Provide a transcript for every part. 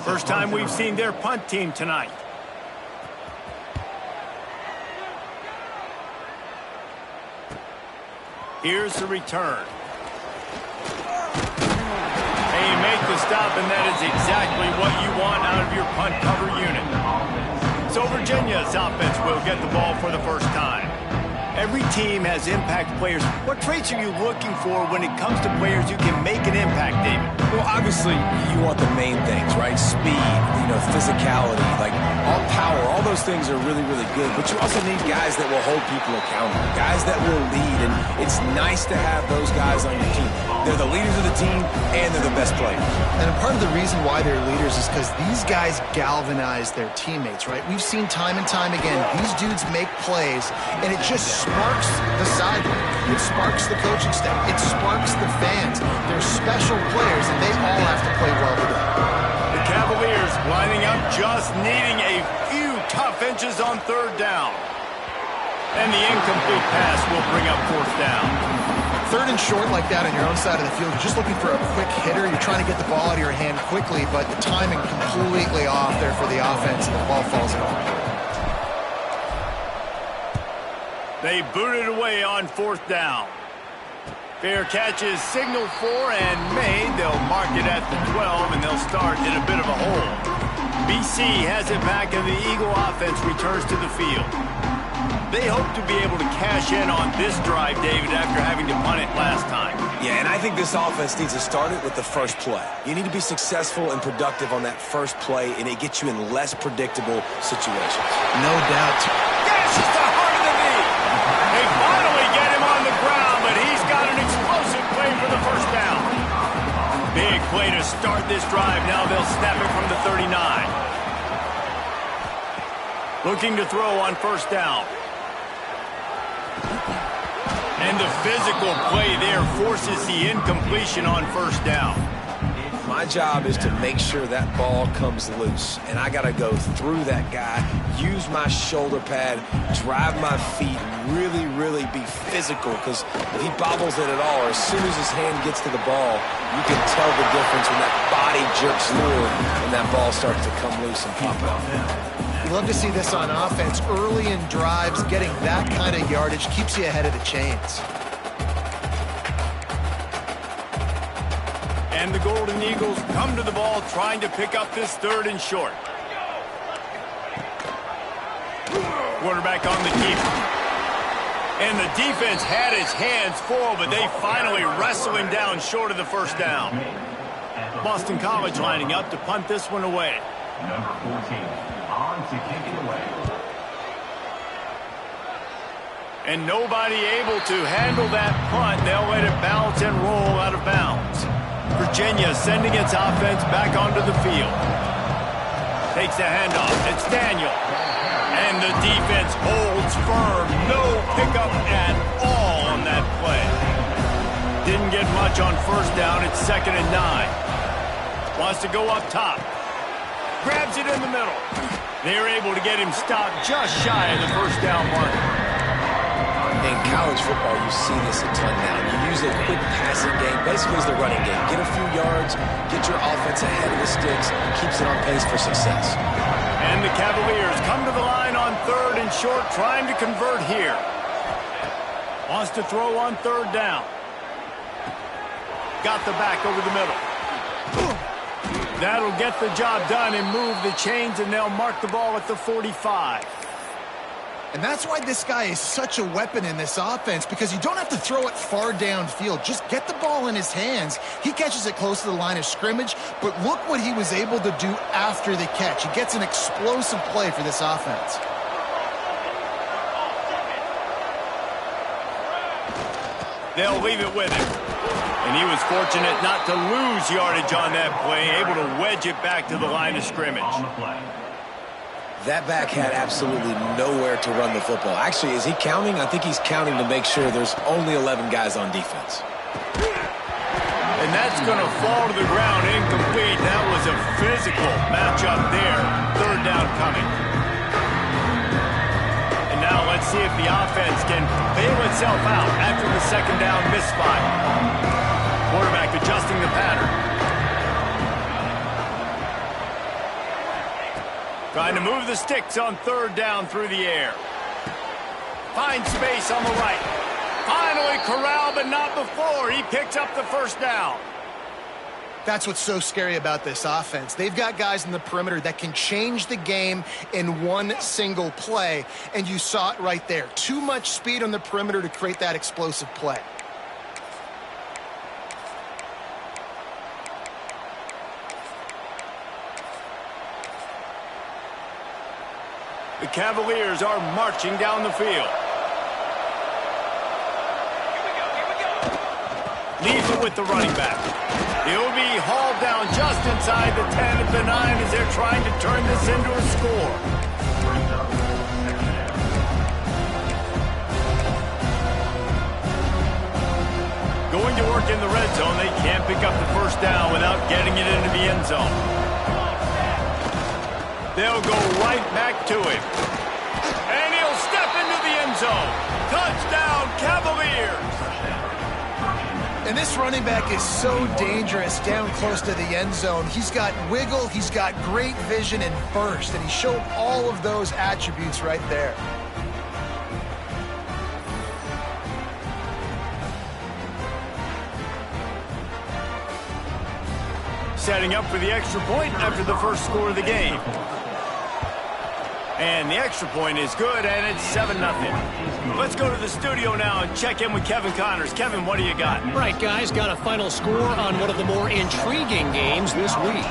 First time we've seen their punt team tonight. Here's the return. And you make the stop, and that is exactly what you want out of your punt cover unit. So Virginia's offense will get the ball for the first time. Every team has impact players. What traits are you looking for when it comes to players who can make an impact, David? Well, obviously, you want the main things, right? Speed, physicality, like all power, all those things are really, really good. But you also need guys that will hold people accountable, guys that will lead. And it's nice to have those guys on your team. They're the leaders of the team, and they're the best players. And part of the reason why they're leaders is because these guys galvanize their teammates, right? We've seen time and time again, these dudes make plays, and it just sparks the sideline. It sparks the coaching staff. It sparks the fans. They're special players, and they all have to play well today. The Cavaliers lining up, just needing a few tough inches on third down. And the incomplete pass will bring up fourth down. Third and short like that on your own side of the field, you're just looking for a quick hitter. You're trying to get the ball out of your hand quickly, but the timing completely off there for the offense, and the ball falls out. They boot it away on fourth down. Fair catch is signaled for and made. They'll mark it at the 12, and they'll start in a bit of a hole. BC has it back, and the Eagle offense returns to the field. They hope to be able to cash in on this drive, David, after having to punt it last time. Yeah, and I think this offense needs to start it with the first play. You need to be successful and productive on that first play, and it gets you in less predictable situations. No doubt. Gashes the heart of the knee. They finally get him on the ground, but he's got an explosive play for the first down. Big play to start this drive. Now they'll snap it from the 39. Looking to throw on first down. And the physical play there forces the incompletion on first down. My job is to make sure that ball comes loose, and I got to go through that guy, use my shoulder pad, drive my feet, really, really be physical, because if he bobbles it at all, or as soon as his hand gets to the ball, you can tell the difference when that body jerks through and that ball starts to come loose and pop out. Love to see this on offense. Early in drives, getting that kind of yardage keeps you ahead of the chains. And the Golden Eagles come to the ball, trying to pick up this third and short. Quarterback on the keeper. And the defense had his hands full, but they finally wrestle him down short of the first down. Boston College lining up to punt this one away. Number 14. To kick it away. And nobody able to handle that punt. They'll let it bounce and roll out of bounds. Virginia sending its offense back onto the field. Takes the handoff. It's Daniel. And the defense holds firm. No pickup at all on that play. Didn't get much on first down. It's 2nd and 9. Wants to go up top. Grabs it in the middle. They're able to get him stopped just shy of the first down mark. In college football, you see this a ton now. You use a quick passing game. Basically, it's the running game. Get a few yards, get your offense ahead of the sticks, keeps it on pace for success. And the Cavaliers come to the line on third and short, trying to convert here. Wants to throw on third down. Got the back over the middle. That'll get the job done and move the chains, and they'll mark the ball at the 45. And that's why this guy is such a weapon in this offense, because you don't have to throw it far downfield. Just get the ball in his hands. He catches it close to the line of scrimmage, but look what he was able to do after the catch. He gets an explosive play for this offense. They'll leave it with him. And he was fortunate not to lose yardage on that play, able to wedge it back to the line of scrimmage. That back had absolutely nowhere to run the football. Actually, is he counting? I think he's counting to make sure there's only 11 guys on defense. And that's going to fall to the ground incomplete. That was a physical matchup there. Third down coming. And now let's see if the offense can bail itself out after the second down misspot. Quarterback adjusting the pattern. Trying to move the sticks on third down through the air. Finds space on the right. Finally corralled, but not before. He picks up the first down. That's what's so scary about this offense. They've got guys in the perimeter that can change the game in one single play, and you saw it right there. Too much speed on the perimeter to create that explosive play. The Cavaliers are marching down the field. Leaves it with the running back. He'll be hauled down just inside the 10 at the 9 as they're trying to turn this into a score. Going to work in the red zone, they can't pick up the first down without getting it into the end zone. They'll go right back to him. And he'll step into the end zone. Touchdown, Cavaliers! And this running back is so dangerous down close to the end zone. He's got wiggle, he's got great vision and burst, and he showed all of those attributes right there. Setting up for the extra point after the first score of the game. And the extra point is good, and it's 7-0. Let's go to the studio now and check in with Kevin Connors. Kevin, what do you got? Right, guys, got a final score on one of the more intriguing games this week.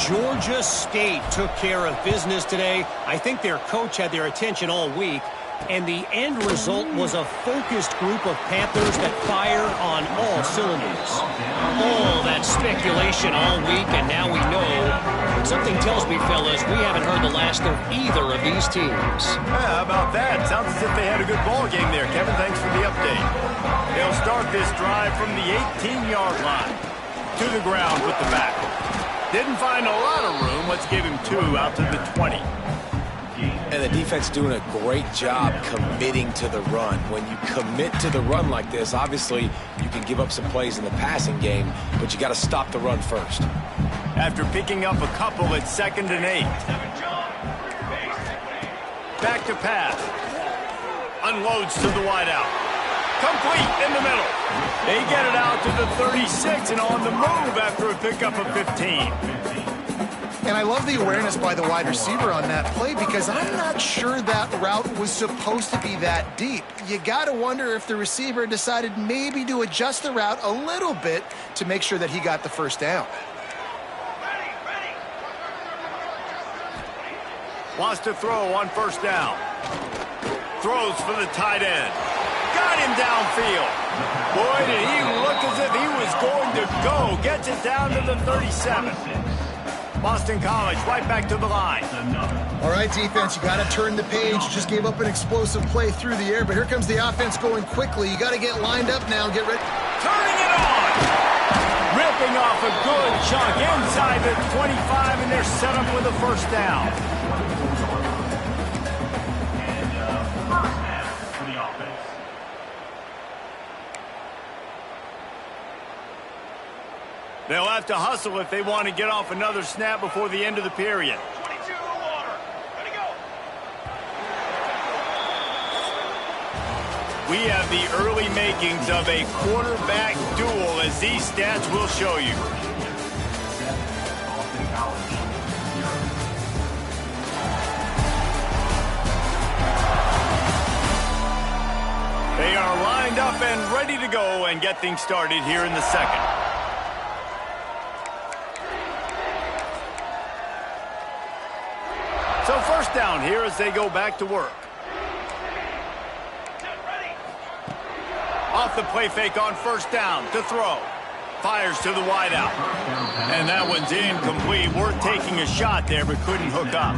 Georgia State took care of business today. I think their coach had their attention all week, and the end result was a focused group of Panthers that fire on all cylinders. All that speculation all week, and now we know. But something tells me, fellas, we haven't heard the last of either of these teams. Yeah, how about that? Sounds as if they had a good ball game there. Kevin, thanks for the update. They'll start this drive from the 18-yard line. To the ground with the back. Didn't find a lot of room. Let's give him 2 out to the 20. And the defense doing a great job committing to the run. When you commit to the run like this, obviously you can give up some plays in the passing game, but you got to stop the run first. After picking up a couple, it's 2nd and 8. Back to pass. Unloads to the wideout. Complete in the middle. They get it out to the 36 and on the move after a pickup of 15. And I love the awareness by the wide receiver on that play because I'm not sure that route was supposed to be that deep. You got to wonder if the receiver decided maybe to adjust the route a little bit to make sure that he got the first down. Wants to throw on first down. Throws for the tight end. Got him downfield. Boy, did he look as if he was going to go. Gets it down to the 37. Boston College right back to the line. All right, defense, you got to turn the page. You just gave up an explosive play through the air, but here comes the offense going quickly. You got to get lined up now. Get ready. Turning it on. Ripping off a good chunk inside the 25, and they're set up with a first down. They'll have to hustle if they want to get off another snap before the end of the period. 22 water. Ready, go. We have the early makings of a quarterback duel, as these stats will show you. They are lined up and ready to go and get things started here in the second. So first down here as they go back to work. Off the play fake on first down to throw. Fires to the wideout. And that one's incomplete. Worth taking a shot there, but couldn't hook up.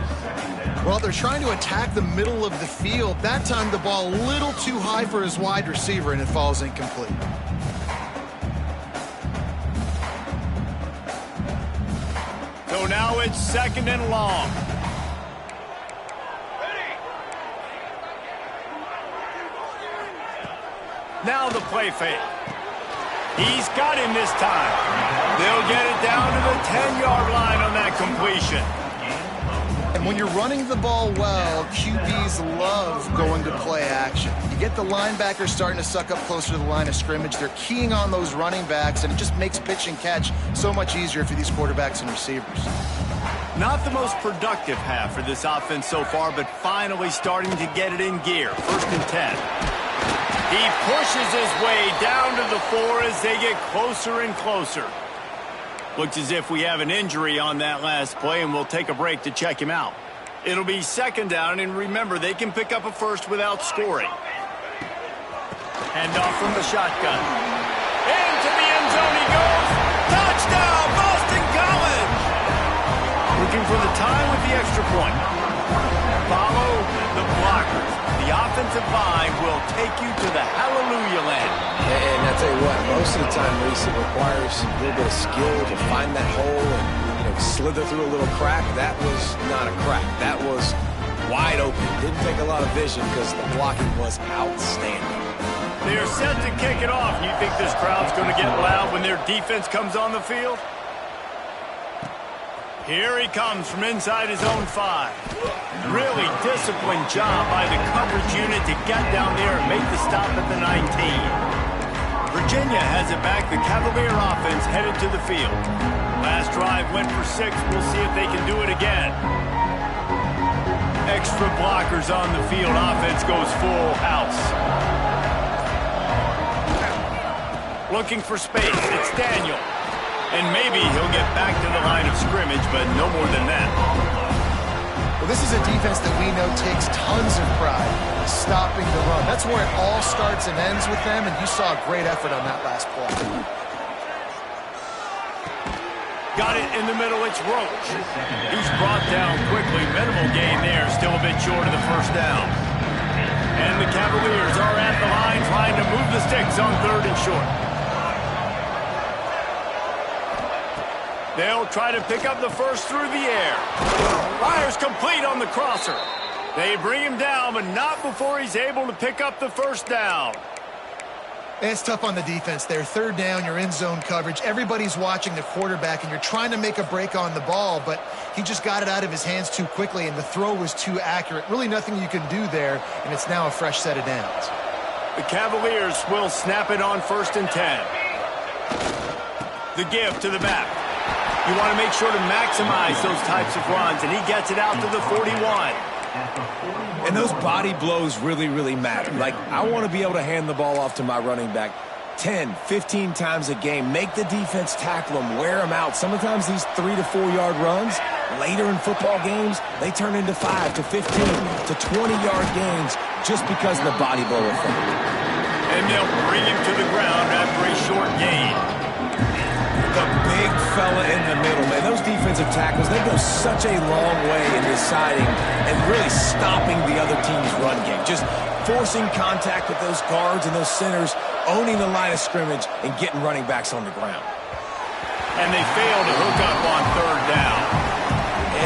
Well, they're trying to attack the middle of the field. That time the ball a little too high for his wide receiver, and it falls incomplete. So now it's 2nd and long. Now the play fake. He's got him this time. They'll get it down to the 10-yard line on that completion. And When you're running the ball well, QBs love going to play action. You get the linebackers starting to suck up closer to the line of scrimmage. They're keying on those running backs, and it just makes pitch and catch so much easier for these quarterbacks and receivers. Not the most productive half for this offense so far, but finally starting to get it in gear. 1st and 10. He pushes his way down to the 4 as they get closer and closer. Looks as if we have an injury on that last play, and we'll take a break to check him out. It'll be 2nd down, and remember, they can pick up a first without scoring. Hand off from the shotgun. Into the end zone he goes. Touchdown, Boston College! Looking for the time with the extra point. Follow the blockers. The offensive line will take you to the hallelujah land. And I tell you what, most of the time, Reese, it requires a little bit of skill to find that hole and slither through a little crack. That was not a crack. That was wide open. Didn't take a lot of vision because the blocking was outstanding. They're set to kick it off. You think this crowd's going to get loud when their defense comes on the field? Here he comes from inside his own 5. Really disciplined job by the coverage unit to get down there and make the stop at the 19. Virginia has it back. The Cavalier offense headed to the field. Last drive went for 6. We'll see if they can do it again. Extra blockers on the field. Offense goes full house. Looking for space. It's Daniel. And maybe he'll get back to the line of scrimmage, but no more than that. Well, this is a defense that we know takes tons of pride stopping the run. That's where it all starts and ends with them, and you saw a great effort on that last play. Got it in the middle. It's Roach. He's brought down quickly. Minimal gain there. Still a bit short of the 1st down. And the Cavaliers are at the line trying to move the sticks on 3rd and short. They'll try to pick up the first through the air. Fires complete on the crosser. They bring him down, but not before he's able to pick up the 1st down. It's tough on the defense there. 3rd down, you're in zone coverage. Everybody's watching the quarterback, and you're trying to make a break on the ball, but he just got it out of his hands too quickly, and the throw was too accurate. Really nothing you can do there, and it's now a fresh set of downs. The Cavaliers will snap it on 1st and 10. The give to the back. You want to make sure to maximize those types of runs, and he gets it out to the 41. And those body blows really, really matter. Like, I want to be able to hand the ball off to my running back 10, 15 times a game. Make the defense tackle them, wear them out. Sometimes these 3 to 4 yard runs, later in football games, they turn into 5 to 15 to 20 yard gains just because of the body blow effect. And they'll bring him to the ground after a short gain. The big fella in the middle, man. Those defensive tackles, they go such a long way in deciding and really stopping the other team's run game. Just forcing contact with those guards and those centers, owning the line of scrimmage, and getting running backs on the ground. And they fail to hook up on 3rd down.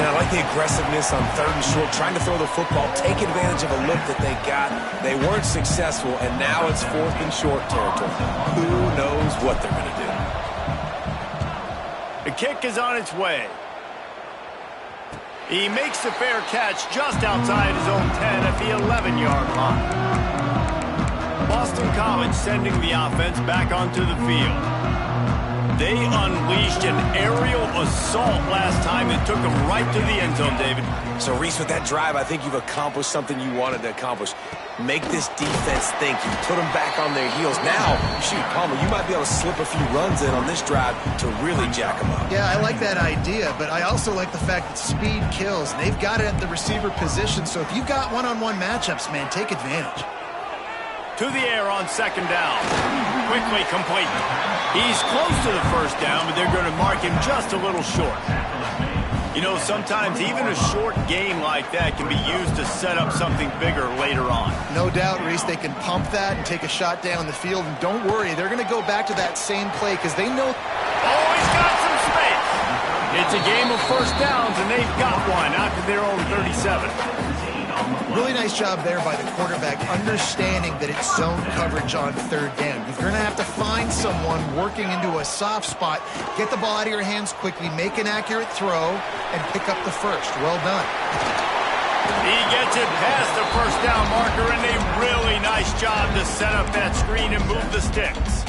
And I like the aggressiveness on 3rd and short, trying to throw the football, take advantage of a look that they got. They weren't successful, and now it's 4th and short territory. Who knows what they're going to do? The kick is on its way. He makes the fair catch just outside his own 10 at the 11-yard line. Boston College sending the offense back onto the field. They unleashed an aerial assault last time that took them right to the end zone, David. So, Reese, with that drive, I think you've accomplished something you wanted to accomplish. Make this defense think. You put them back on their heels. Now, shoot, Palmer, you might be able to slip a few runs in on this drive to really jack them up. Yeah, I like that idea, but I also like the fact that speed kills. And they've got it at the receiver position, so if you've got one-on-one matchups, man, take advantage. To the air on 2nd down. Quickly complete. He's close to the 1st down, but they're going to mark him just a little short. You know, sometimes even a short game like that can be used to set up something bigger later on. No doubt, Reese, they can pump that and take a shot down the field. And don't worry, they're going to go back to that same play because they know... Oh, he's got some space. It's a game of 1st downs, and they've got one out to their own 37. Really nice job there by the quarterback, understanding that it's zone coverage on third down. You're going to have to find someone working into a soft spot, get the ball out of your hands quickly, make an accurate throw, and pick up the first. Well done. He gets it past the first down marker, and a really nice job to set up that screen and move the sticks.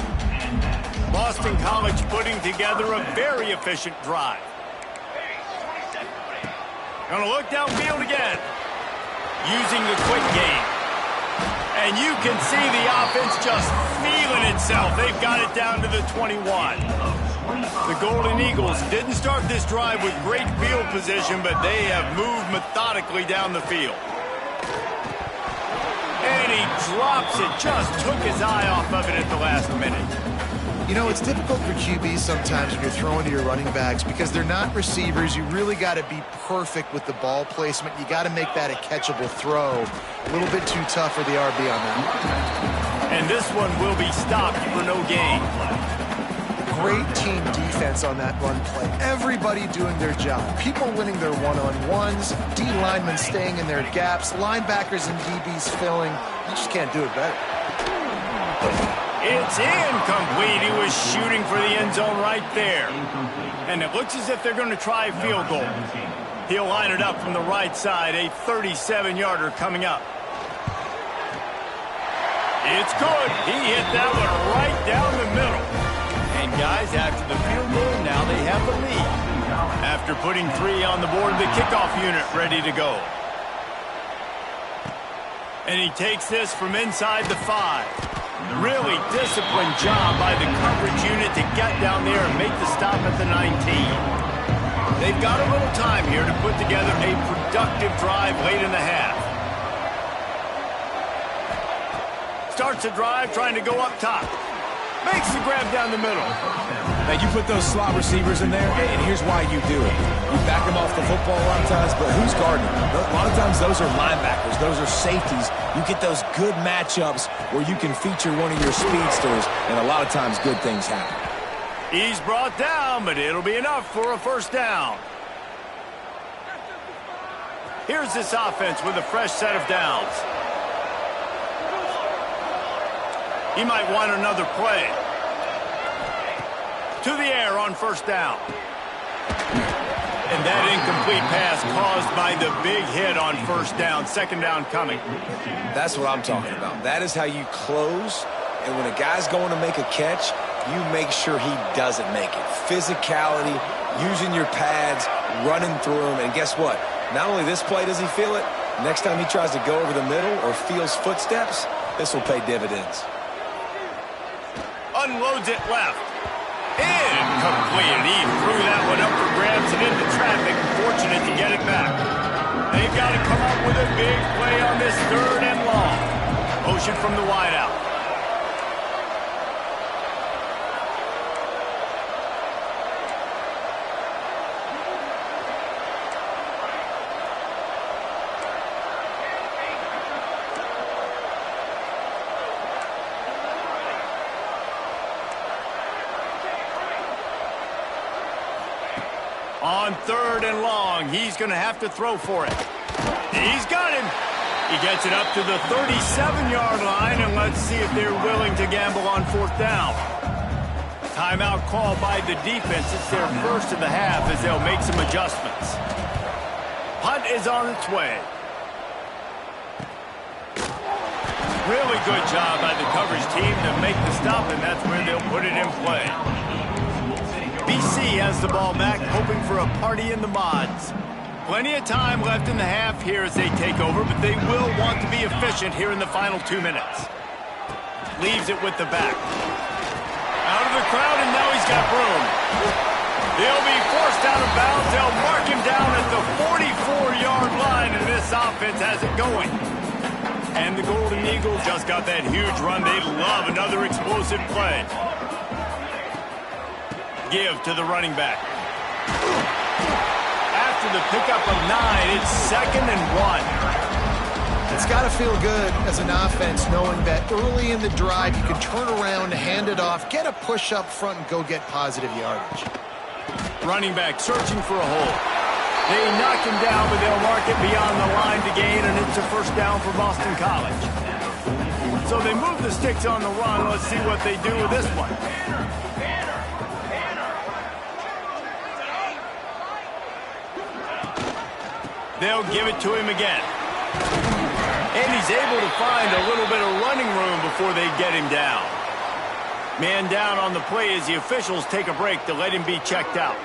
Boston College putting together a very efficient drive. Gonna look downfield again, using the quick game. And you can see the offense just feeling itself. They've got it down to the 21. The Golden Eagles didn't start this drive with great field position, but they have moved methodically down the field. And he drops it, just took his eye off of it at the last minute. You know, it's difficult for QBs sometimes when you're throwing to your running backs because they're not receivers. You really got to be perfect with the ball placement. You got to make that a catchable throw. A little bit too tough for the RB on that. And this one will be stopped for no gain. Great team defense on that run play. Everybody doing their job. People winning their one-on-ones, D linemen staying in their gaps, linebackers and DBs filling. You just can't do it better. It's incomplete. He was shooting for the end zone right there. And it looks as if they're going to try a field goal. He'll line it up from the right side, a 37-yarder coming up. It's good. He hit that one right down the middle. And guys, after the field goal, now they have the lead. After putting 3 on the board, the kickoff unit ready to go. And he takes this from inside the 5. Really disciplined job by the coverage unit to get down there and make the stop at the 19. They've got a little time here to put together a productive drive late in the half. Starts the drive trying to go up top. Makes the grab down the middle. Now, you put those slot receivers in there, and here's why you do it. You back them off the football a lot of times, but who's guarding them? A lot of times those are linebackers. Those are safeties. You get those good matchups where you can feature one of your speedsters, and a lot of times good things happen. He's brought down, but it'll be enough for a first down. Here's this offense with a fresh set of downs. He might want another play. To the air on first down. And that incomplete pass caused by the big hit on first down. Second down coming. That's what I'm talking about. That is how you close. And when a guy's going to make a catch, you make sure he doesn't make it. Physicality, using your pads, running through them. And guess what? Not only this play does he feel it, next time he tries to go over the middle or feels footsteps, this will pay dividends. Unloads it left. Incomplete. He threw that one up for grabs and into traffic. Fortunate to get it back. They've got to come up with a big play on this 3rd and long. Motion from the wideout. On 3rd and long, he's going to have to throw for it. He's got him. He gets it up to the 37-yard line, and let's see if they're willing to gamble on 4th down. Timeout called by the defense. It's their first of the half as they'll make some adjustments. Punt is on its way. Really good job by the coverage team to make the stop, and that's where they'll put it in play. BC has the ball back, hoping for a party in the mods. Plenty of time left in the half here as they take over, but they will want to be efficient here in the final 2 minutes. Leaves it with the back. Out of the crowd, and now he's got room. They'll be forced out of bounds. They'll mark him down at the 44-yard line, and this offense has it going. And the Golden Eagles just got that huge run. They love another explosive play. Give to the running back. After the pickup of 9, it's 2nd and 1. It's got to feel good as an offense knowing that early in the drive you can turn around, hand it off, get a push up front, and go get positive yardage. Running back searching for a hole. They knock him down, but they'll mark it beyond the line to gain, and it's a first down for Boston College. So they move the sticks on the run. Let's see what they do with this one. They'll give it to him again. And he's able to find a little bit of running room before they get him down. Man down on the play as the officials take a break to let him be checked out.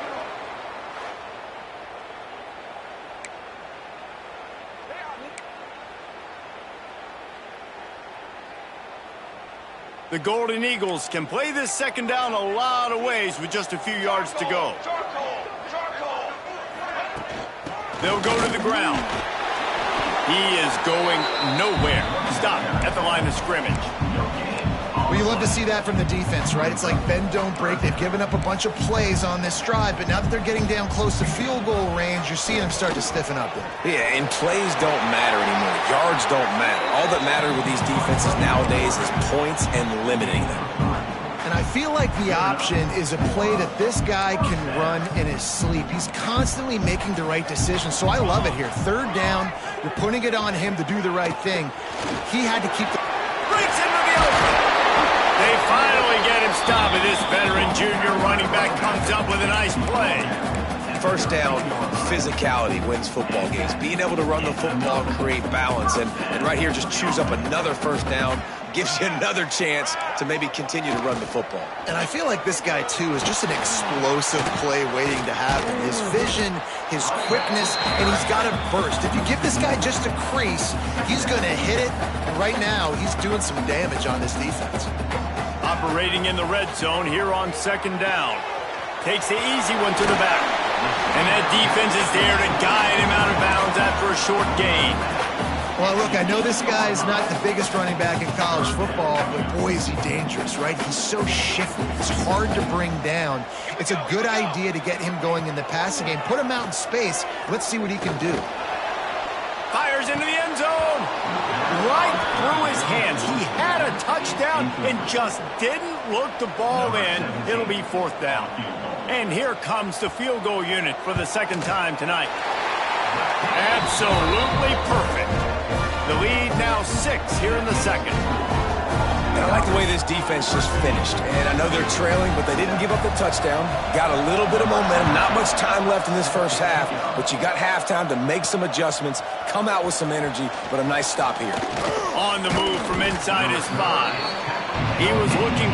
The Golden Eagles can play this second down a lot of ways with just a few yards to go. They'll go to the ground. He is going nowhere. Stop at the line of scrimmage. Well, you love to see that from the defense, right? It's like bend, don't break. They've given up a bunch of plays on this drive, but now that they're getting down close to field goal range, you're seeing them start to stiffen up there. Yeah, and plays don't matter anymore. Yards don't matter. All that matters with these defenses nowadays is points and limiting them. And I feel like the option is a play that this guy can run in his sleep. He's constantly making the right decision, so I love it here. Third down, you're putting it on him to do the right thing. He had to keep the... Breaks into the open. They finally get him stopped, and this veteran junior running back comes up with a nice play. First down, physicality wins football games. Being able to run the football, create balance, and right here just choose up another first down, gives you another chance to maybe continue to run the football. And I feel like this guy, too, is just an explosive play waiting to happen. His vision, his quickness, and he's got a burst. If you give this guy just a crease, he's going to hit it. And right now, he's doing some damage on this defense. Operating in the red zone here on second down. Takes the easy one to the back. And that defense is there to guide him out of bounds after a short gain. Well, look, I know this guy is not the biggest running back in college football, but boy, is he dangerous, right? He's so shifty. He's hard to bring down. It's a good idea to get him going in the passing game. Put him out in space. Let's see what he can do. Fires into the end zone. Right through his hands. He had a touchdown and just didn't look the ball in. It'll be fourth down. And here comes the field goal unit for the second time tonight. Absolutely perfect. The lead now 6 here in the second. And I like the way this defense just finished. And I know they're trailing, but they didn't give up the touchdown. Got a little bit of momentum. Not much time left in this first half, but you got halftime to make some adjustments, come out with some energy, but a nice stop here. On the move from inside his 5. He was looking for